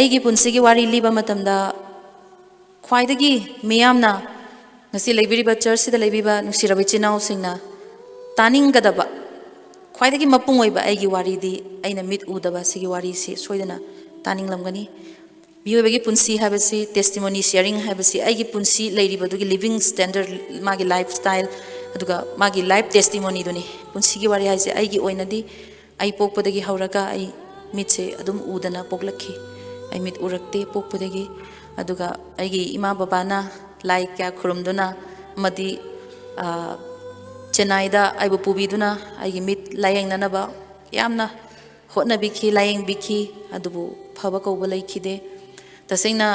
ꯑꯩꯒꯤ ꯄꯨꯟꯁꯤꯒꯤ ꯋꯥꯔꯤ ꯂꯤꯕ ꯃꯇꯝꯗ ꯈ꯭ꯋꯥꯏꯗꯒꯤ ꯃꯤꯌꯥꯝꯅ ꯉꯁꯤ ꯂꯩꯕꯤꯔꯤꯕ ꯆꯔꯆꯁꯤꯗ ꯂꯩꯕꯤꯕ ꯅꯨꯡꯁꯤꯔꯕ ꯏꯆꯤꯟꯅꯥꯎꯁꯤꯡꯅ ꯇꯥꯅꯤꯡꯒꯗꯕ ꯈ꯭ꯋꯥꯏꯗꯒꯤ ꯃꯄꯨꯡ ꯑꯣꯏꯕ ꯑꯩꯒꯤ ꯋꯥꯔꯤꯗꯤ ꯑꯩꯅ ꯃꯤꯠ ꯎꯗꯕ ꯁꯤꯒꯤ ꯋꯥꯔꯤꯁꯤ ꯁꯣꯏꯗꯅ ꯇꯥꯅꯤꯡꯂꯝꯒꯅꯤ ꯃꯤꯑꯣꯏꯕꯒꯤ ꯄꯨꯟꯁꯤ ꯍꯥꯏꯕꯁꯤ ꯇꯦꯁꯇꯤꯃꯣꯅꯤ ꯁꯦꯌꯔꯤꯡ ꯍꯥꯏꯕꯁꯤ ꯑꯩꯒꯤ ꯄꯨꯟꯁꯤ ꯂꯩꯔꯤꯕꯗꯨꯒꯤ ꯂꯤꯕꯤꯡ ꯁ꯭ꯇꯦꯟꯗꯔꯗ ꯃꯥꯒꯤ ꯂꯥꯏꯐ ꯁ꯭ꯇꯥꯏꯜ ꯑꯗꯨꯒ ꯃꯥꯒꯤ ꯂꯥꯏꯐ ꯇꯦꯁꯇꯤꯃꯣꯅꯤꯗꯨꯅꯤ ꯄꯨꯟꯁꯤꯒꯤ ꯋꯥꯔꯤ ꯍꯥꯏꯁꯦ ꯑꯩꯒꯤ ꯑꯣꯏꯅꯗꯤ ꯑꯩ ꯄꯣꯛꯄꯗꯒꯤ ꯍꯧꯔꯒ ꯑꯩ ꯃꯤꯠꯁꯦ ꯑꯗꯨꯝ ꯎꯗꯅ ꯄꯣꯛꯂꯛꯈꯤ ꯑꯩ ꯃꯤꯠ ꯎꯔꯛꯇꯦ ꯄꯣꯛꯄꯗꯒꯤ ꯑꯗꯨꯒ ꯑꯩꯒꯤ ꯏꯃꯥ ꯕꯕꯥꯅ ꯂꯥꯏ ꯀꯌꯥ ꯈꯨꯔꯨꯝꯗꯨꯅ ꯑꯃꯗꯤ ꯆꯦꯟꯅꯥꯏꯗ ꯑꯩꯕꯨ ꯄꯨꯕꯤꯗꯨꯅ ꯑꯩꯒꯤ ꯃꯤꯠ ꯂꯥꯌꯦꯡꯅꯅꯕ ꯌꯥꯝꯅ ꯍꯣꯠꯅꯕꯤꯈꯤ ꯂꯥꯌꯦꯡꯕꯤꯈꯤ ꯑꯗꯨꯕꯨ ꯐꯕ ꯀꯧꯕ ꯂꯩꯈꯤꯗꯦ तसेंगना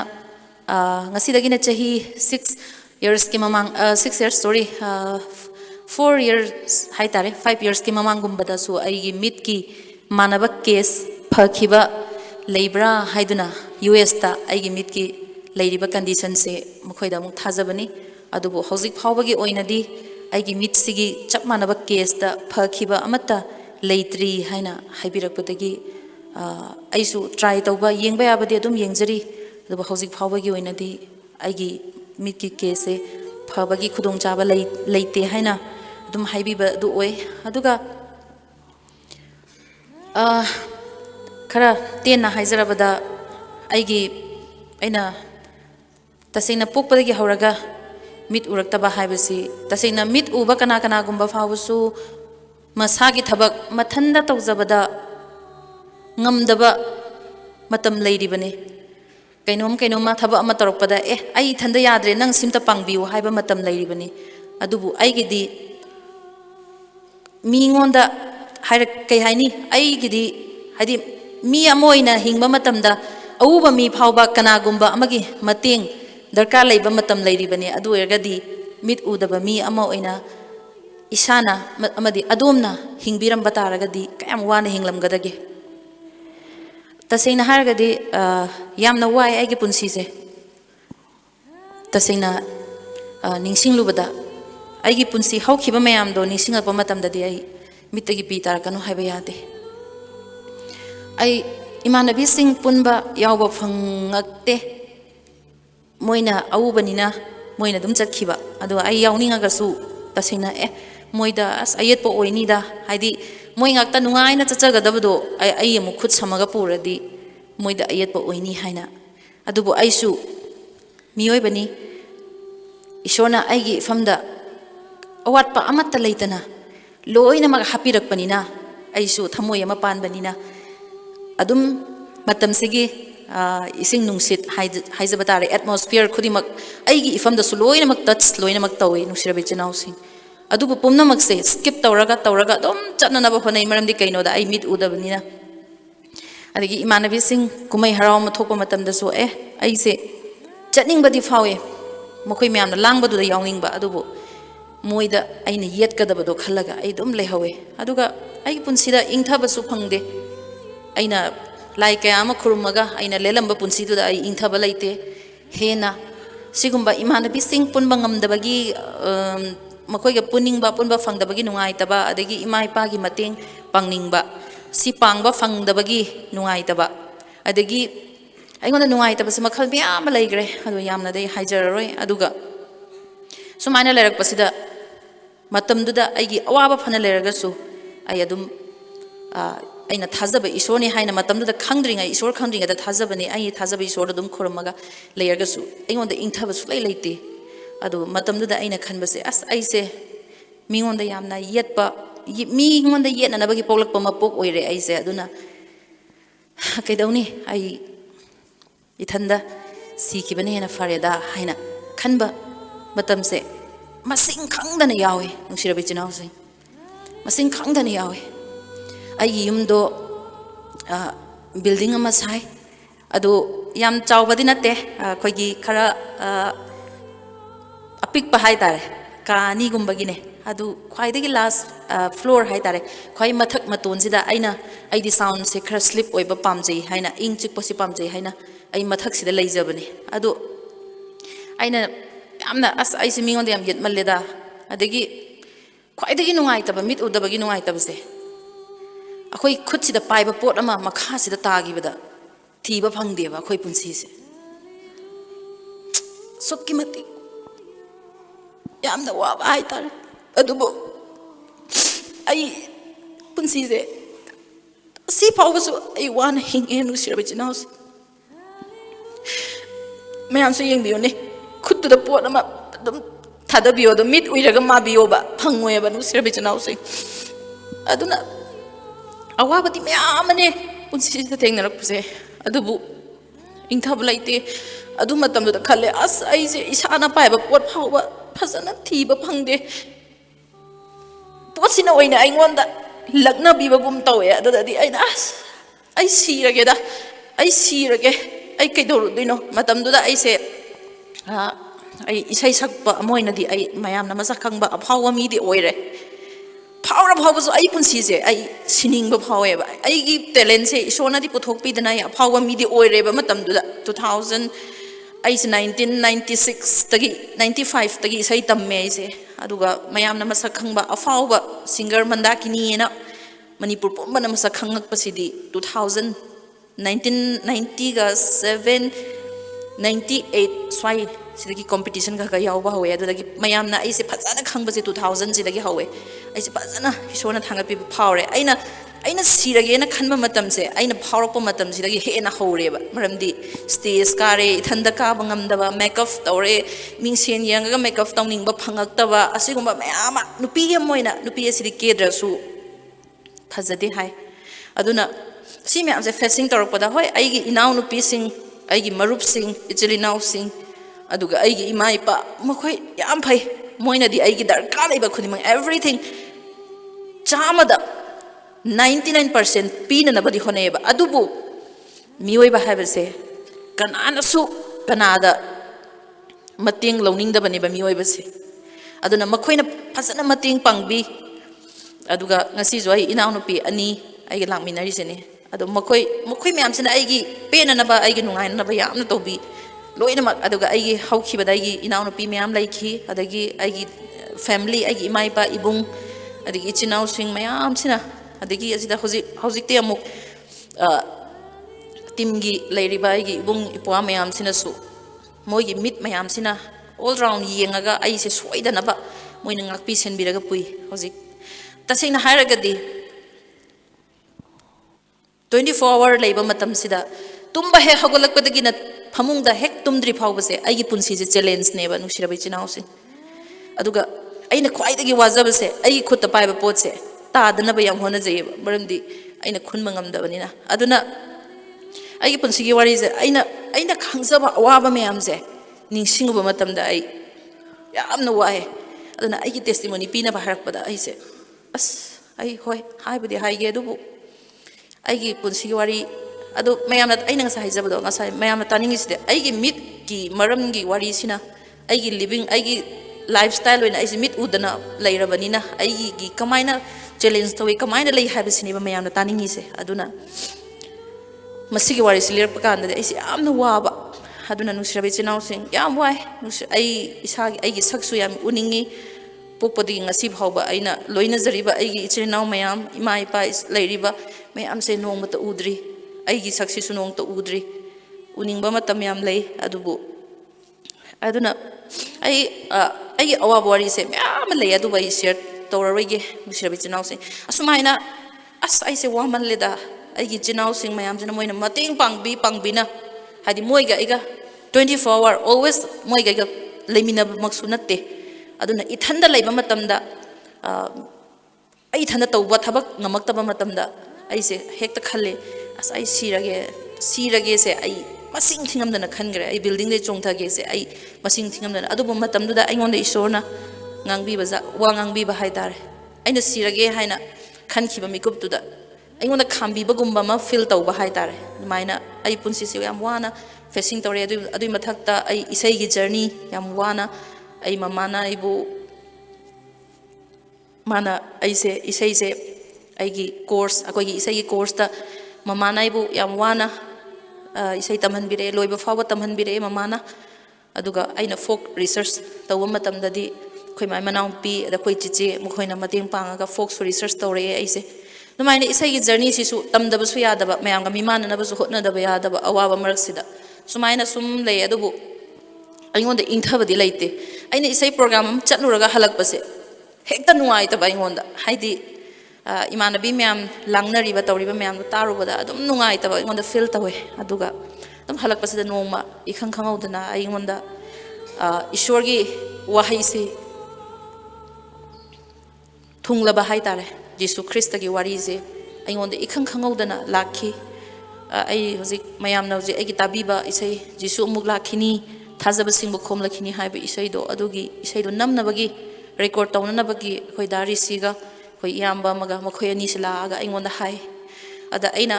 ngasi chahi 6 years ki mamang 6 years sorry 4 years hai tare 5 years ki mamang gumbada su aigi mit ki manaba case phakhiba leibra haiduna US ta aigi mit ki leiriba condition se mukhoida muk thajabani adubu hozik phawbagi oinadi aigi mit sigi chap manaba case ta phakhiba amatta leitri haina haibirakpatagi aisu try tauba yengba yabadi adum yengjari अदुबो हौजिक फावबगी ओइनदी आइगी मिट की केसे फबगी खुदोंग चाबा लेते हाइना अदुम हाइबिबा दु ओइ अदुगा खरा तेना हाइजरबदा आइगी अइना तसेना पोकपदगी हौरगा मिट उरक्तबा हाइबसी तसेना मिट उबा कना कना गुंबा फावसु मसागी थबक मथंदा तौजबदा ngamdaba matam leiribane kainom thaba ama torokpada ai thanda yadre nang simta pangbiu haiba matam leiribani adubu aigidi mi ngonda hairak kai haini aigidi hadi mi amoina hingba matamda auba mi phawba kanagumba amagi mateng darkar leiba matam leiribani adu ergadi mit udaba mi ama oina isana amadi adomna hingbiram bataragadi kayam wana hinglamgadage तसेना हारगदी यामना वाय आइगे पुंसीसे तसेना निंगसिंगलुबदा आइगे पुंसी हौखिबा मयामदो निंगसिंगपा मतमददी आई मित्तगी P तारकनु हाइबा यादे आई इमानबी सिंग पुनबा यावबा फंगक्ते Moina अउबनिना Moina दुम चतखिबा अदो आई यावनिंगागसु तसेना मोइदा अस अयेतपो ओइनिदा हाइदी मोइ ngakta nungaina chachagadabdo ai amu khut samaga puradi moida ayetpa oini haina adubu aisu mioi bani ishona aigi famda awatpa amatta leitana loina mag hapirak panina aisu thamoi ama pan banina adum matam sigi ising nungsit haijaba tare atmosphere khudimak aigi ifamda su loina mag touch loina mag tawi nungsirabe chinausi अदुबु पुमनमक से skip तौरगा दम चटननब होनै मरमदि कैनोदा आई मिट उदबनिना अदगी इमानबी सिंग कुमै हराव मथोकप मतमदसु आइसे चटनिंगबदि फावे मखोय म्यामना लांगबदुदा यावनिंगबा अदुबु मोइदा आइना येतकदबदो खल्लगा आई दुम लेहवे अदुगा आई पुंसिदा इंगथबसु फंगदे आइना लाई कयामा खुरुमगा आइना लेलंबा पुंसिदुदा आई इंगथबा लेते हेना सिगुंबा इमानबी सिंग पुनबा ngamdabagi मखोइगा पुनिंगबा पुनबा फंगदबगी नुंगाइतबा अदगी इमा इपागी मतेंग पांगनिंगबा सि पांगबा फंगदबगी नुंगाइतबा अदगी अइगोंदा नुंगाइतबा से मखल म्याम लैग्रे अदो यामना दे हाइजररोय अदुगा सुमाइना लेरकपसिदा मतमदुदा अइगी अवाबा फना लेरगसु अइ अदुम अइना थाजबा ईश्वरनि हाइना मतमदुदा खंगद्रिंगा ईश्वर खंगद्रिंगा थाजबनि अइ थाजबा ईश्वर अदुम खुरमगा लेरगसु अइगोंदा इंगथबा सुलै लैते अदु मतमदुदा अइना खनबसे अस अइसे मिगोंदा यामना येतपा मिगोंदा येतननबगी पोलकपा मपोक ओइरे अइसे अदुना कैदौनी अइ इथंदा सिखिबने हेना फरेदा हाइना खनबा मतमसे मसिंग खंगदना यावे नुसिरबे चिनावसे मसिंग खंगदना यावे अइ युमदो बिल्डिंग अमा साइ अदु याम चावबदि नते खोइगी खरा अपिक हाई तारे कानी गुम्बगिने अदु ख्वाइदगी लास्ट फ्लोर हाई तारे ख्वाइ मथक मतोनसिदा अइना अइदि साउंड से खरा स्लिप ओइबा पामजै हाइना इंग चिकपसि पामजै हाइना अइ मथक सिदा लैजबने अदु अइना यामना अस अइसे मिगोंदा याम येतमल्लेदा अदगी ख्वाइदगी नुंगाइतबा मिट उदबगी नुंगाइतबसे अखोइ खुदसिदा पाइबा पोट अमा मखासिदा तागिबदा ꯊꯤꯕ ꯐꯪꯗꯦꯕ ꯑꯩꯈꯣꯏ ꯄꯨꯟꯁꯤꯁꯦ ꯑꯁꯨꯛꯀꯤ ꯃꯇꯤꯛ ꯌꯥꯝꯅ ꯋꯥꯕ ꯍꯥꯏꯇꯥꯔꯦ ꯑꯗꯨꯕꯨ ꯑꯩ ꯄꯨꯟꯁꯤꯁꯦ ꯁꯤ ꯐꯥꯎꯕꯁꯨ ꯑꯩ ꯋꯥꯅ ꯍꯤꯡꯉꯦ ꯅꯨꯡꯁꯤꯔꯕ ꯏꯆꯤꯟ ꯏꯅꯥꯎꯁꯦ ꯃꯌꯥꯝꯁꯨ ꯌꯦꯡꯕꯤꯌꯨꯅꯦ ꯈꯨꯠꯇꯨꯗ ꯄꯣꯠ ꯑꯃ ꯑꯗꯨꯝ ꯊꯥꯗꯕꯤꯌꯣ ꯑꯗꯨꯝ ꯃꯤꯠ ꯎꯏꯔꯒ ꯃꯥꯕꯤꯌꯣꯕ ꯐꯪꯉꯣꯏꯕ ꯅꯨꯡꯁꯤꯔꯕ ꯏꯆꯤꯟ ꯏꯅꯥꯎꯁꯦ ꯑꯗꯨꯅ ꯑꯋꯥꯕꯗꯤ ꯃꯌꯥꯝ ꯑꯃꯅꯦ ꯄꯨꯟꯁꯤꯁꯤꯗ ꯊꯦꯡꯅꯔꯛꯄꯁꯦ ꯑꯗꯨꯕꯨ ꯏꯪꯊꯕ ꯂꯩꯇꯦ ꯑꯗꯨ ꯃꯇꯝꯗꯨꯗ ꯈꯜꯂꯦ ꯑꯁ ꯑꯩꯁꯦ ꯏꯁꯥꯅ ꯄꯥꯏꯕ ꯄꯣꯠ ꯐꯥꯎꯕ ꯐꯖꯅ ꯊꯤꯕ ꯐꯪꯗꯦ ꯄꯣꯠꯁꯤꯅ ꯑꯣꯏꯅ ꯑꯩꯉꯣꯟꯗ ꯂꯛꯅꯕꯤꯕꯒꯨꯝ ꯇꯧꯋꯦ ꯑꯗꯨꯗꯗꯤ ꯑꯩꯅ ꯑꯁ ꯑꯩ ꯁꯤꯔꯒꯦꯗ ꯑꯩ ꯁꯤꯔꯒꯦ ꯑꯩ ꯀꯩꯗꯧꯔꯨꯗꯣꯏꯅꯣ ꯃꯇꯝꯗꯨꯗ ꯑꯩꯁꯦ ꯑꯩ ꯏꯁꯩ ꯁꯛꯄ ꯑꯃ ꯑꯣꯏꯅꯗꯤ ꯑꯩ ꯃꯌꯥꯝꯅ ꯃꯁꯛ ꯈꯪꯕ ꯑꯐꯥꯎꯕ ꯃꯤꯗꯤ ꯑꯣꯏꯔꯦ ꯐꯥꯎꯔ ꯐꯥꯎꯕꯁꯨ ꯑꯩ ꯄꯨꯟꯁꯤꯁꯦ ꯑꯩ ꯁꯤꯅꯤꯡꯕ ꯐꯥꯎꯋꯦꯕ ꯑꯩꯒꯤ ꯇꯦꯂꯦꯟꯁꯦ ꯏꯁꯣꯔꯅꯗꯤ ꯄꯨꯊꯣꯛꯄꯤꯗꯅ ꯑꯩ ꯑꯐꯥꯎꯕ ꯃꯤꯗꯤ ꯑꯣꯏꯔꯦꯕ ꯃꯇꯝꯗꯨꯗ 2000 ꯑꯩꯁꯦ 1996 95 ꯏꯁꯩ ꯇꯝꯃꯦ ꯑꯩꯁꯦ ꯑꯗꯨꯒ ꯃꯌꯥꯝꯅ ꯃꯁꯛ ꯈꯪꯕ ꯑꯐꯥꯎꯕ ꯁꯤꯡꯒꯔ ꯃꯟꯗꯥꯀꯤꯅꯤꯅ ꯃꯅꯤꯄꯨꯔ ꯄꯨꯝꯕꯅ ꯃꯁꯛ ꯈꯪꯉꯛꯄꯁꯤꯗꯤ 1997 98 swai sidagi competition ka yawa hawe adudagi mayamna aise phajana khangbase 2000 sidagi hawe aise phajana isona thangapi phawre aina sirage na khanba matam se aina phawrakpa matam sidagi hena hawreba maramdi stage kare ithanda ka bangamdaba makeup tawre mingsen yanga makeup tawningba phangaktaba asigumba mayama nupi amoina nupi asidi kedrasu phajade hai aduna si myam se facing tawrakpada hoi aigi inaw nupi sing aigi marup sing ichilinaw sing aduga aigi ima ipa makhoi yam phai moina di aigi darkar laiba khudimang everything chamada 99% pina na badi honeba adubu mioi ba habase kanana su kanada mating lowning da bani ba mioi ba se aduna makhoina phasana mating pangbi aduga ngasi jo ai inaw nupi ani aigi langminari sene ado makoi myam sina aigi pena na ba aigi nungai na ba yamna tobi loina mak aduga aigi hauki ba daigi inaw nupi myam laiki adagi aigi family aigi imai ba ibung adagi ichinaw swing myam sina adagi asida hojik te amuk timgi leiriba aigi ibung ipwa myam sina su moigi mit myam sina all round yengaga aise soidana ba moina ngakpi senbiraga pui hojik tasengna hairagadi 24 hour laiba matam sida tumba he hagolakpadagi na phamungda hek tumdri phawbase aigi punsi je challenge neba nushirabai chinausi aduga aina khwaidagi wajabase aigi khutta paiba potse tadana ba yam hona jayeba maramdi aina khunma ngamdabanina aduna aigi punsi gi wari je aina khangjaba awaba mayamse ningsinguba matamda ai yamna wae aduna aigi testimony pina ba harakpada aise as ai hoi haibade haige adubu aigi punsi wari adu mayamna aina ngasa haijabado ngasa mayamna taningi side aigi mit ki maram gi wari sina aigi living aigi lifestyle when aigi mit udana leirabanina aigi gi kamaina challenge towe kamaina lei habisini ba mayamna taningi se aduna masigi wari silir pakanda aisi amna waba aduna nusirabe chinau sing yam wai ai isagi aigi saksu yam uningi pokpadi ngasi phawba aina loina jariba aigi ichinaw mayam ima ipa leiriba mayam se nong mata udri aigi saksi sunong to udri uningba matam yam lei adubu aduna ai awab wari se mayam lei adu bai share tawrarige musirabe chinau se asumaina as ai se waman leda aigi chinau sing mayam jana moina mating pangbina hadi moiga iga 24 hour always moiga iga leimina maksu natte aduna ithanda laiba matamda ai thanda tawba thabak ngamaktaba matamda aise hekta khalle as ai sirage se ai masing thingamdana khangre ai building le chongthage se ai masing thingamdana adubu matamduda aingonda isorna ngangbiba wa ngangbiba haidare aina sirage haina khankhiba mikuptuda aingonda khambiba gumba ma feel tawba haidare maina ai punsi se yam wana facing tawre adu mathakta ai isai gi journey yam wana ai mamana ibu mana aise isai se aigi course akogi isai gi course ta mamana ibu yam wana isai tamhanbire loiba fawa tamhanbire mamana aduga aina folk research tawa matamdadi khoi mai manau pi da khoi chichi mukhoina mating pangaga folk research tawre aise नुमाइने इसाई की journey Sissu तमदबसु यादबा मयाम का मिमाननबसु होतनदबा यादबा अवाबा मरकसिदा सुमाइना सुम ले अदुबु अइंगोंदा इंथबदि लैते अइना इसाई programme अम चटनुरगा हलकपसे हेक्ता नुंगाइतबा अइंगोंदा हाइदि इमानबी ma'am लांगनरिबा तौरिबा ma'am तारुबदा अदुम नुंगाइतबा अइंगोंदा feel तवे अदुगा अदुम हलकपसेदा नोंमा इखंग खंगौदना अइंगोंदा ईश्वरगी वाहैसे थुंगलबा हाइतारे जीसु ख्रिस्तगी वारीजे अइंगोंदा इखंग खंगौदना lucky आई हजिक मयामना हजिक आइगी ताबीबा इसै जीसु अमुक लाखिनी थाजबा सिंबु खोमलखिनी हाइबा इसैदो अदुगी इसैदो नमनबगी record तौननबगी अखोय दारिसीगा अखोय इयाम्बा मगा मखोय अनीसे लागा अइंगोंदा हाय अदा अइना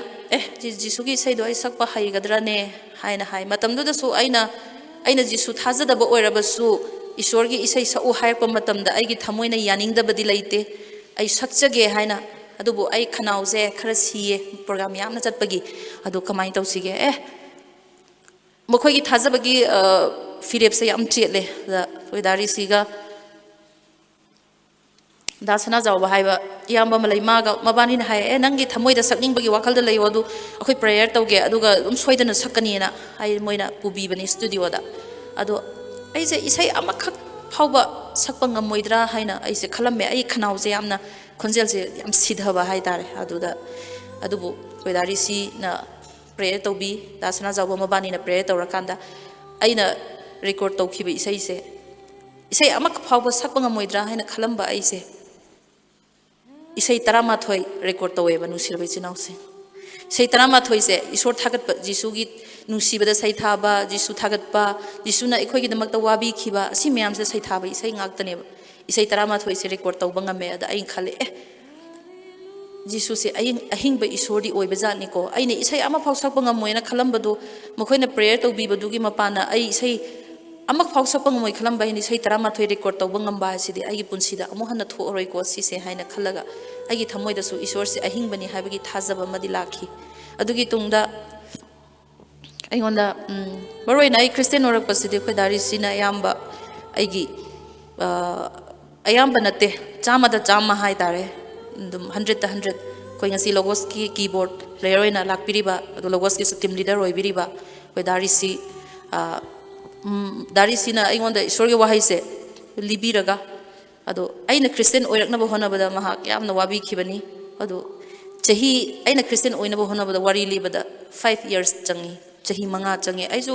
जीसुगी इसैदो आई सकपा हाइगद्राने हाइना हाय मतमदुदसु अइना जीसु थाजदबा ओइरबसु ईश्वरगी इसै सउ हायरपा मतमदा आइगी थमोइना यानिंगदबदि लैते आई सक्चगे हाइना अदुबु आई खनाउजे खरा सिये प्रोग्राम यामना चटपगी अदु कमाइन तौसिगे मखोयगी थाजबगी फिरेपसे याम चेले दा सोइदारिसीगा दासना जावबा हाइबा इयाम्बा मलै मागा मबानिना हाय नंगी थमोइदा सकनिंगबगी वाखलदा लैयो अदु अखोय प्रेयर तौगे अदुगा उम सोइदना सककनीना आई मोइना पुबीबनी स्टूडियोदा अदु अइसे इसै अमखक फावबा सकपा ngमोइद्रा हाइना अइसे खलम्मे आई खनाउजे यामना खनजेलसे याम सिधबा हाइतारे अदुदा अदुबु सोइदारिसी ना प्रेयर तौबी दासना जावबा मबानिना प्रेयर तौरकांदा अइना रेकॉर्ड तौखिबा इसै अमख फावबा सकपा ngमोइद्रा हाइना खलम्बा अइसे इसै 13 रेकॉर्ड तौवेबा नुसिरबा इचिनाउसे इसै 13 से ईश्वर थागतपा जीसुगी नुसिबदा सैथाबा जीसु थागतपा जीसुना अखोयगिदमक्ता वाबीखिबा असि मयामसे सैथाबा इसै ngaktaनेबा इसै 13 से रेकॉर्ड तौबा ngame अदा अइन खले जीसु से अहिंगबा ईश्वरदी ओइबजानिको अइने इसै अमा फाव सकपा ngमोइना खलम्बदो मखोइना प्रेयर तौबीबदुगी मपाना अइ इसै अमक फाव सकपा ngमोइ खलम्बा हिनि इसै 13 रेकॉर्ड तौबा ngamba सिदि आइगी पुनसिदा अमु हन्ना थोअरोइको सिसे हाइना खलगा आइगी थमोइदसु ईश्वर से अहिंगबनी हाइबगी थाजबा मदि लाखी अदुगी तुंगदा अइगोंदा बरोइना आई क्रिस्टियन ओरकपसिदि अखोय दारिसिना अयाम्बा आइगी अयाम्बा नते चामदा चामा हाइतारे 100 अखोय ngasi लोगोस की कीबोर्ड लेरोइना लाकपिरिबा अदु लोगोस की टीम लीडर ओइबिरिबा अखोय दारिसी दारिसीना अइगोंदा ईश्वरगी वाहैसे लिबिरगा अदो अइना क्रिस्टियन ओइरकनबा होनबदा महाक यामना वाबीखिबनी अदो चही अइना क्रिस्टियन ओइनबा होनबदा वारी लिबदा 5 years चंगी चही मंगा चंगे आइसु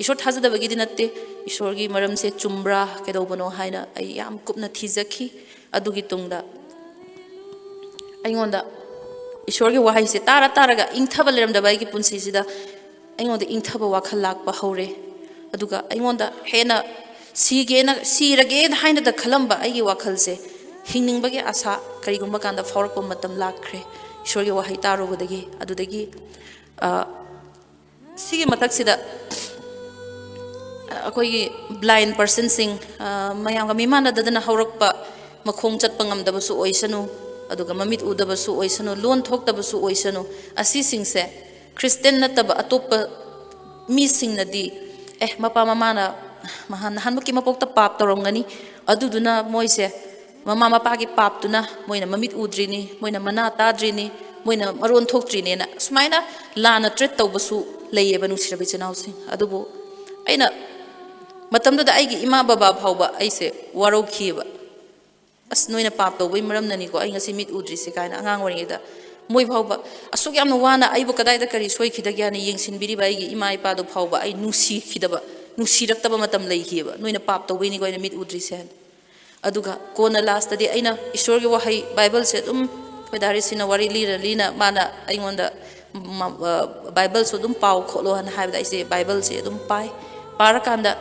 ईश्वर थाजदबगी नत्ते ईश्वरगी मरमसे चुम्ब्रा केदौबनो हाइना अइ याम कुपना थिजखी अदुगी तुंगदा अइगोंदा ईश्वरगी वाहैसे तारगा इंथबा लेरमदबा आइगी पुनसिसिदा अइगोंदा इंथबा वाखल लाकपा हौरे अदुगा अइगोंदा हेना सीरगे हाइना द खलम्बा आइगी वाखलसे हिंगनिंगबगी आशा करिगुम्बा कांदा फावरकपा मतम लाखरे ईश्वरगी वाहै तारुबदगी अदुदगी सिगे मतकसिदा अखोयगी blind person Singh मयामगा मिमानददना हौरकपा मखोंग चटपा ngamdabsu oisanu aduga mamit udabsu oisanu loan thoktabsu oisanu asi singse Christian nataba atoppa mi singnadi mapa mamana mahan hanmuki mapokta pap torongani aduduna moise mama mapagi pap tuna moina mamit udrini moina mana tadrini moina maron thoktrine na sumaina lana treat tawbasu leyeba nusirabi chanausi adubu aina matamda aigi ima baba phauba aise warokhiba as noina pap tawbai maramnani ko ai ngasi mit udri se kaina angang waringida moi phauba asuk yamna wana aibu kadai da kari soi khida gyani yengsin biri bai gi ima ipa do phauba ai nusi khidaba nusi raktaba matam lei khiba noina pap tawbai ni ko ina mit udri se aduga kona last di aina ishor gi wahai bible se dum pedari sina wari lina mana aingonda bible so dum pau kholo han haibda ise bible se dum pai parakanda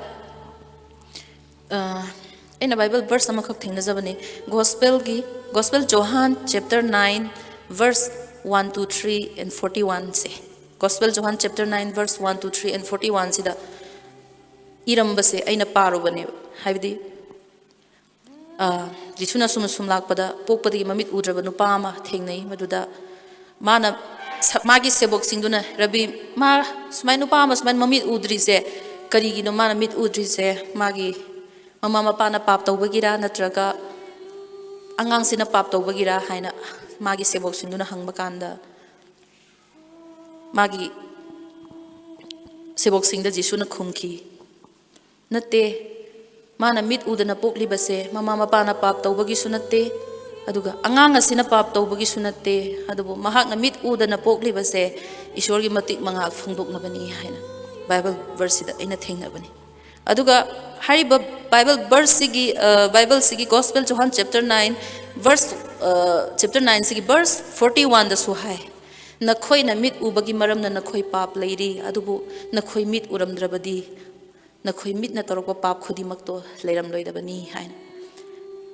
in a Bible verse amakak thingnajabani gospel Johan chapter 9 verse 1 to 3 and 41 se gospel Johan chapter 9 verse 1 to 3 and 41 sida irambase aina parubane haibdi jisuna sum lakpada pokpadi mamit udraba nupa ma thengnai maduda mana magi sebok singduna rabi ma sumai nupa ma sumai mamit udri se karigino mana mit udri se magi mama mapana pap tawbagira natraga angang sina pap tawbagira haina magi sebok singduna hangba kanda magi sebok singda Jisu na khumki natte mana mit udana pokli base mama mapa na pap tawbagi sunatte aduga angang asina pap tawbagi sunatte adubu mahak na mit udana pokli base Eshor gi matik manga phungdoknabani haina Bible verse da ina thengnabani aduga hariba Bible sigi Gospel Johan chapter 9 verse 41 da su hai nakhoi na mit ubagi maram na nakhoi pap leiri adubu nakhoi mit uramdrabadi nakhoi mit na torok pap khudimak to leiram loidabani hain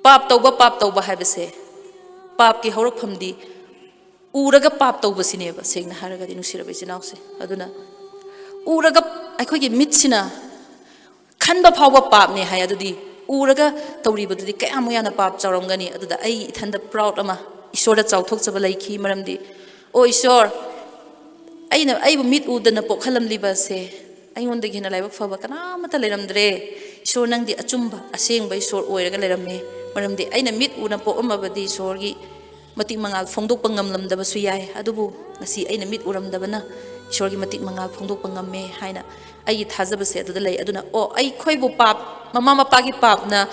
pap tawba habese pap ki horok phamdi uraga pap tawba sineba segna haraga di nusirabe jinause aduna uraga akhoi gi mit sina khanba phawba pap ne hay adudi uraga tawribadudi kayamo yana pap chawramgani aduda ai ithanda proud ama Eshor da chawthok chaba laiki maramdi o Eshor aibu mit udana pokhalam liba se aingonda gina laibak faba kana mata leramdre Eshor nangdi achumba asengba Eshor oiraga lerame maramdi aina mit una pokamabadi Eshor gi matik mangal phongdokpa ngamlamdaba su yai adubu ngasi aina mit uramdabana Eshor gi matik mangal phongdokpa ngamme haina ai Thajaba se aduda lei aduna o ai khoibu pap mama mapa gi pap na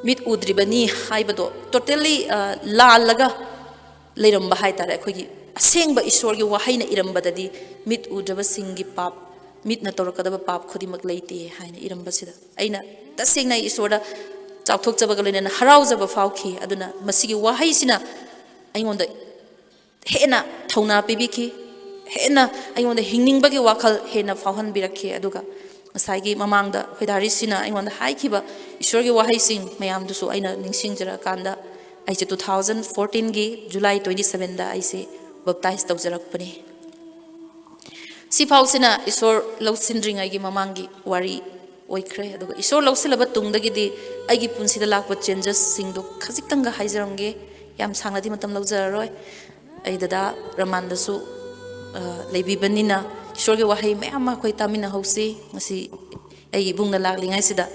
mit udribani haibado totally laalaga leiramba haitare khoigi asengba Eshor gi wahaina irambadadi mit udraba singi pap mit na torakadaba pap khudimak leite haina iramba sida aina tasengna Eshor da chawthok chabaga lena haraujaba fauki aduna masigi wahai sina aingonda hena thauna pibiki hena aingonda hingningbagi wakhal hena fauhan birakhi aduga ngasai mamangda khoidari sina aingonda haikhiba Eshor gi wahai sing mayam dusu aina ningsingjara kanda aise 2014 gi July 27 da aise baptize tawjarakpani sifausina Eshor lausindringai gi mamangi wari oikre aduga Eshor lausilaba tungdagidi aigi punsida lakpa changes singdo khajiktanga haijaramge yam sangnadi matam laujararoi ai dada ramandasu leibibanina Eshor gi wahai mayam ma khoi tamina hausi ngasi ai Ebungo laklingai sida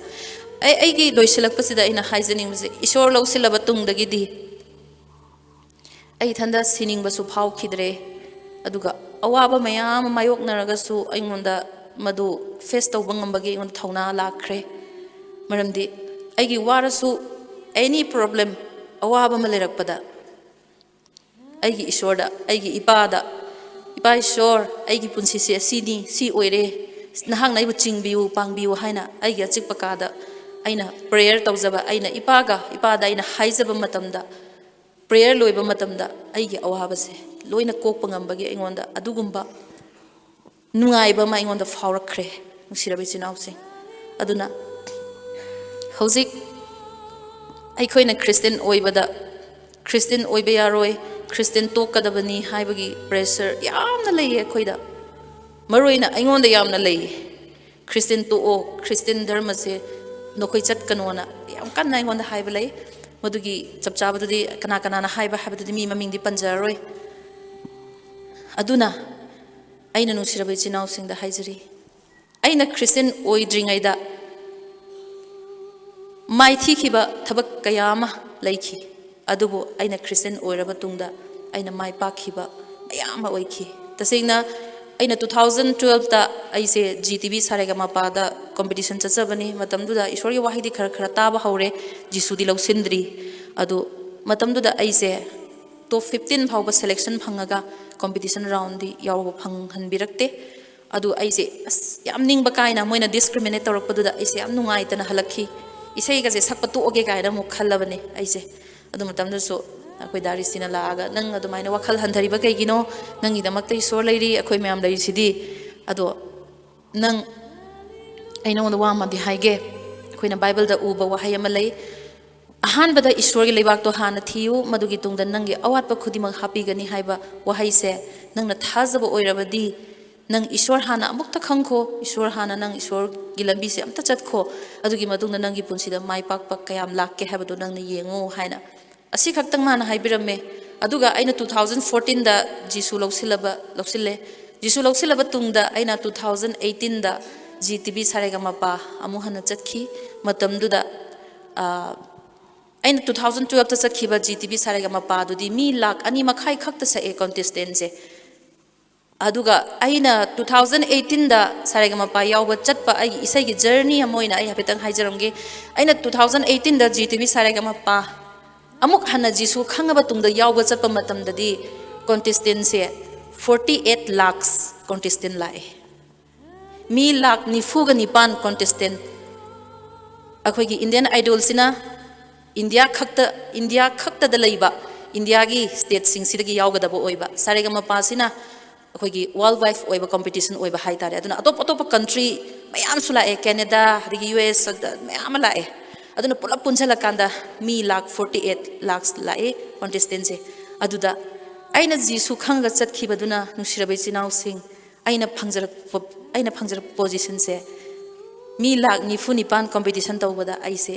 aigi loisilakpasida ina haijaningse Eshor lausilaba tungdagidi ai thanda siningbasu phaukhidre aduga awaba mayam mayoknaragasu aingonda madu face tawba ngambagi aingonda thauna lakre maramdi aigi warasu any problem awaba malerakpada aigi Eshor da aigi ipa Eshor aigi punsi se asini si oire nahang naibu chingbiu pangbiu haina aigi achikpakada aina prayer tawjaba aina ipada aina haijaba matamda prayer loiba matamda aigi awabase loina kokpa ngambagi aingonda adugumba ngaiba ma aingonda faurakre nusirabe jinause aduna hojik aikhoina Christian oiba yaroi Christian tokadabani haibagi pressure yamna leye khoida maroina aingonda yamna leye Christian to o Christian dharma se nokhoi chatkanona yam kanna aingonda haiba lei madugi chapchabadudi kana na haiba habadudi mi mamingdi panjaroi aduna aina nusirabe jinau singda haijari aina Christian oidringaida maithi khiba thabak kayama laiki adubu aina Christian oiraba tungda aina mai pakhiba mayama oikhi tasengna aina 2012 da aise GTV sarega mapada competition chachabani matamduda Eshor gi wahidi khara taba haure Jisu di lausindri adu matamduda aise top 15 phawba selection phangaga competition round di yawba phanghanbirakte adu aise yam ningba kaina moina discriminate torakpaduda aise yam nungai tana halakhi isai ga je sakpatu oge kaina mu khallabane aise adu matamdu so akoi dari sina laaga nang adu maina wakhal handhariba kaigino nangi damakta Eshor leiri akoi mayam leiri sidi adu nang aina on wa ma di haige akoina Bible da uba wahai ama lei ahanbada Eshor gi leibak to hana thiu madugi tungda nangi awatpa khudimak hapigani haiba wahai se nangna Thajaba oirabadi nang Eshor hana amukta khangkho Eshor hana nang Eshor gi lambi se amta chatkho adugi madungna nangi punsida mai pakpa kayam lakke habado nangna yengo haina asi khaktang mana haibirame aduga aina 2014 da Jisu lausilaba tungda aina 2018 da GTV sarega mapa amu hana chatkhi matamduda aina 2012 ta sakhiba GTV sarega mapa dudi mi lakh ani makhai khakta sa e contestant se aduga aina 2018 da sarega mapa yawba chatpa ai isai gi journey amoina ai hapetang haijaromge aina 2018 da GTV sarega mapa amuk hana jisu khangaba tungda yawba chatpa matam dadi contestant se 48 lakhs contestant lae mi lakh nifuga nipan contestant akhoi gi Indian Idol sina India khakta da leiba India gi state sing sidagi yawgadaba oiba sarega mapa sina akhoi gi world wide oiba competition oiba haitare aduna atop country mayam sula e Canada digi US mayam la e aduna pulap punjala kanda mi lakh 48 lakhs lae contestant se aduda aina jisu khanga chatkibaduna nushirabe chinau sing aina phangjar position se mi lakh nifu nipan competition tawbada aise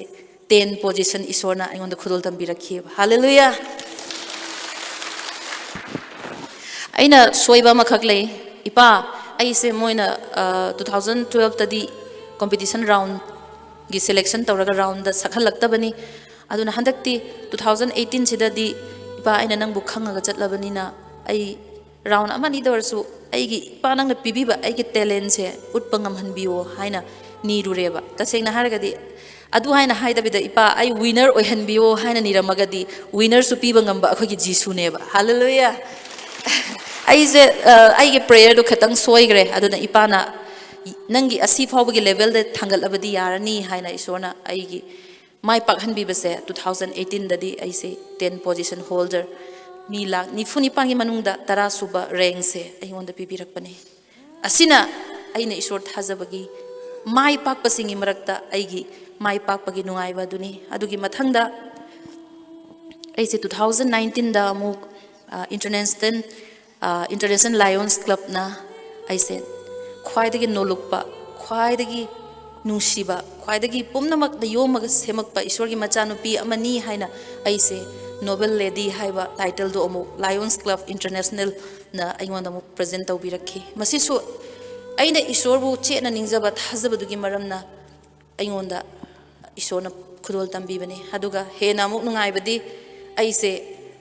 10 position isorna aingonda khudol tambirakhi hallelujah aina soiba makhak lei ipa aise moina 2012 tadi competition round gi selection tawraga round da sakhalaktabani aduna handakti 2018 sidadi ipa aina nangbu khangaga chatlabani na ai round amani dorsu aigi ipa nangna pibiba aigi talent se utpangam hanbiyo haina ni rureba tasengna haragadi adu haina haidabida ipa ai winner oihanbiyo haina niramagadi winner su piba ngamba akhogi jisu neba hallelujah aise aige prayer do khatang soigre aduna ipa na nangi asi phawbagi level da thangal abadi yarani haina isorna aigi mai pakhanbi base 2018 dadi aise 10 position holder mi lakh nifuni pangi manungda tara suba rank se aingonda pibirakpane asina aina isor thajabagi mai pakpasingi marakta aigi mai pakpagi ngaiba duni adugi mathangda aise 2019 da amuk international lions club na aise khwaidagi nolukpa khwaidagi nungsiba khwaidagi pumnamak da yomaga semakpa isorgi machanupi amani haina aise Nobel Lady haiba title do amuk Lions Club International na aingonda amuk present tawbirakhi masisu aina isorbu chena ningjaba thajabdugi maramna aingonda isorna khudol tambibane aduga hena amuk nungaibadi aise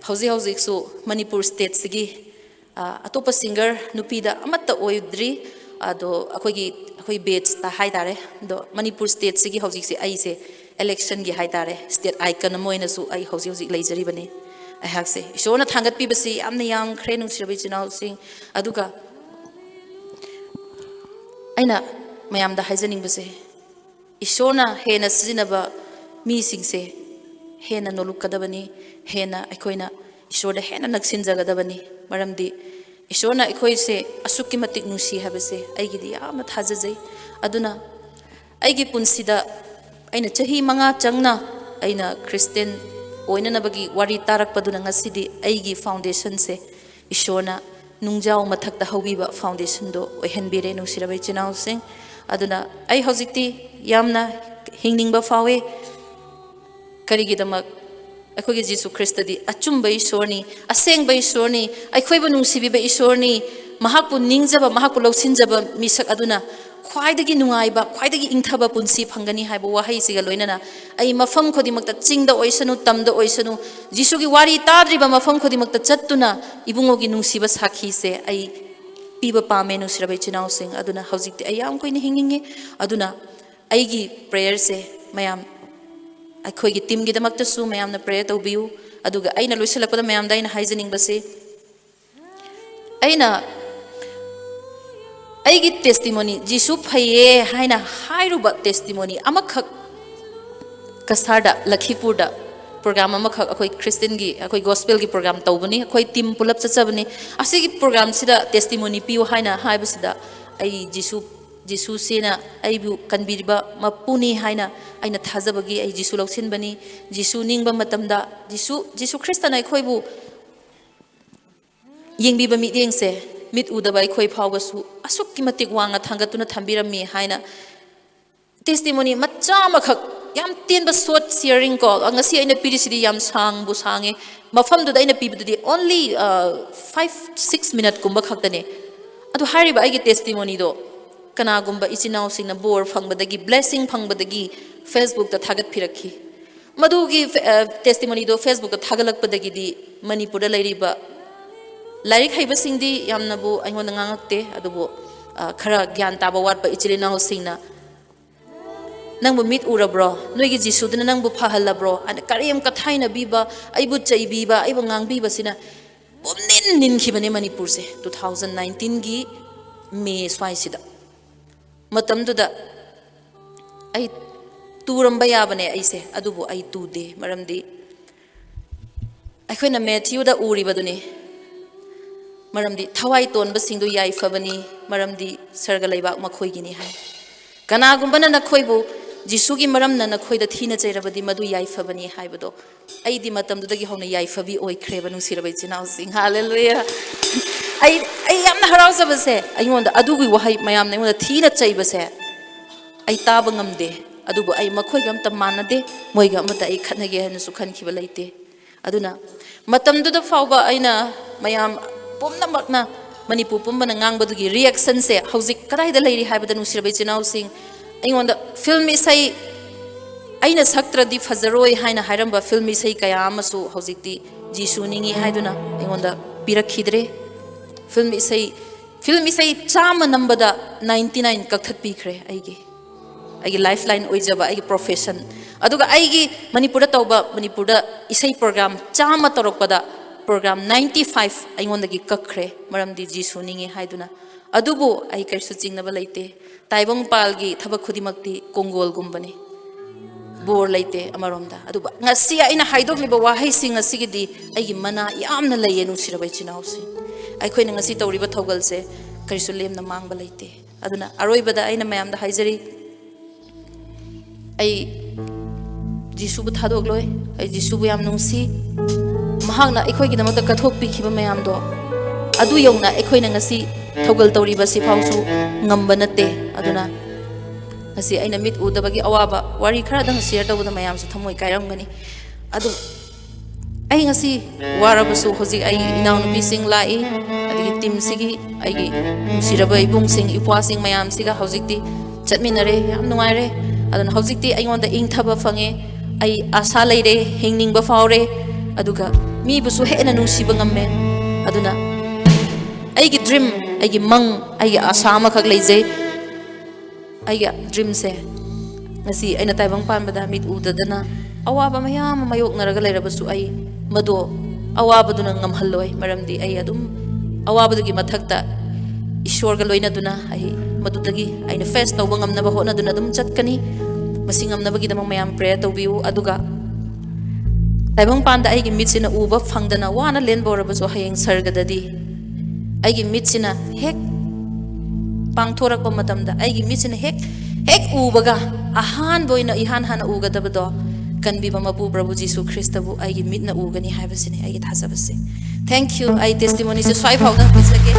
hauji su Manipur state sigi atopa singer nupida amatta oidri ado akhoi batch ta haidare do Manipur state sigi hauji se aise election gi haidare state icon moina su ai hauji leijari bane ai hakse isona thangat pi basi amna yam khrenu sirabi chinau sing aduga aina mayam da haijaning base isona hena sijinaba mi singse hena nolukadabani hena aikoina isorda hena naksin jagadabani maramdi isorna aikoi se asukke matik nusi habase aigidi amna thajajai aduna aigi punsida aina chahi manga changna aina Christian oina nabagi wari tarak paduna ngasidi aigi foundation se isorna nungjau mathakta hawiba foundation do ohenbire nusirabai chinau sing aduna ai hojikti yamna hingningba fawe karigidamak akogi Jesu Christ di achumba isorni asengba isorni aikhoiba nungsibiba isorni mahakpu ningjaba mahakpu lausinjaba misak aduna khwaidagi nungaiba khwaidagi ingthaba punsi phangani haiba wahai siga loinana ai mafam khodimakta chingda oisanu tamda oisanu Jesu gi wari tadriba mafam khodimakta chattuna Ebungo gi nungsiba sakhi se ai piba pame nusirabai chinau sing aduna hojikti ai yam koina hinginge aduna aigi prayer se mayam akhoi team gi damakta su mayam na prayer tawbiu aduga aina loisalakpada mayam da aina haijaning base aina aigi testimony Jesu phaye haina hairuba testimony amakhak kasarda Lakhipurda program amakhak akhoi Christian gi akhoi gospel gi program tawbani akhoi team pulap chachabani asigi program sida testimony piu haina haibasida ai Jesu sena aibu kanbiriba mapuni haina aina thajabagi ai Jesu loksinbani Jesu ningba matamda Jesu Christana khoibu yengbiba mi yengse mit udaba khoi phawbasu asukki matik wanga thangatuna thambirami haina testimony macha makhak yam tenba short sharing call angasi aina pirisidi yam sangbu sange mafamdu da aina pibududi only 5-6 minute kumba khaktane adu hariba aigi testimony do kanagumba ichinau singna bor phangbadagi blessing phangbadagi Facebook ta thagat phirakhi madugi testimony do Facebook thagalak padagidi Manipur lairiba larik haiba singdi yamnabu aingon ngangakte adubo khara gyan taba wat ba ichilina hosingna nangbu mit urabro noigi jisudna nangbu phahalabro an kariyam kathaina biba aibu chaibiba aibu ngangbiba sina bomnin nin khibane Manipur se 2019 gi May swai sida matam duda ai turamba yabane aise adubu ai tude maramdi akhona Matthew da uri baduni maramdi thawai ton ba singdu yai fabani maramdi sarga laibak makhoi gini hai kana gumbana na khoibu jisugi maramna na khoida thina chairabadi madu yai fabani haibado ai di matam dudagi hona yai fabi oi khrebanu sirabai chinau sing hallelujah ai yamna harau sabase aingonda adugi wahai mayam na aingonda thina chaibase ai taba ngamde adubu ai makhoi gam ta manade moiga amata ai khatnage hanu su khan khiba laite aduna matam duda fauba aina mayam pomna makna Manipur pumbana ngangbadugi reaction se hauzik kadai da leiri haibada nusirabai chinau sing aingonda film isai aina saktra di fazaroi haina hairamba film isai kaya amasu hauzikti jisu ningi haiduna aingonda pirakhidre film isai chama nambada 99 kakhat pikre aigi lifeline oijaba aigi profession aduga aigi Manipur tauba Manipur isai program chama torokpada program 95 aingonda gi kakre maramdi jisu ningi haiduna adubu ai kaisu chingnaba leite taibangpalgi thabak khudimakti kongol gumbani bor leite amaromda aduba ngasi aina haidokliba wahai sing asigidi aigi mana yamna leye nusirabai chinausi ai khoina ngasi tawriba thogal se kaisu lemna mangba leite aduna aroibada aina mayamda haijari ai jisu bu thadogloi ai jisu bu yam nungsi mahakna ekhoi gi damakta kathok pikhiba mayam do adu yongna ekhoi na ngasi thogal tawriba si phausu ngamba nate aduna ngasi aina mit udabagi awaba wari khara dang share tawda mayam su thamoi kairamgani adu ai ngasi warabasu hoji ai inaw nupi sing lai adigi team sigi ai gi siraba ibung sing ipwa sing mayam siga hojikti chatminare yam nuaire aduna hojikti aingonda ing thaba fange ai asa leire hingningba faure aduga mi busu hena nusiba ngamme aduna aigi dream aigi mang aigi asa ma khak leije aigi dream se ngasi aina taibang panbada mit udadana awaba mayam mayok naraga leirabasu ai mado awabaduna ngamhalloi maramdi ai adum awabadugi mathakta Eshorga loina duna ai madudagi aina face tawba ngamnaba hona duna dum chatkani masingamnabagi damang mayam prayer tawbiu aduga taibang panda aigi mitsina uba phangdana wana len borabasu hayeng sargadadi aigi mitsina hek pangthorakpa matamda aigi mitsina hek ubaga ahan boina ihan hana ugadabado kanbiba mapu Prabhu Jisu Christabu aigi mitna ugani haibasini aigi thajabase thank you ai testimony se swai phawda pisage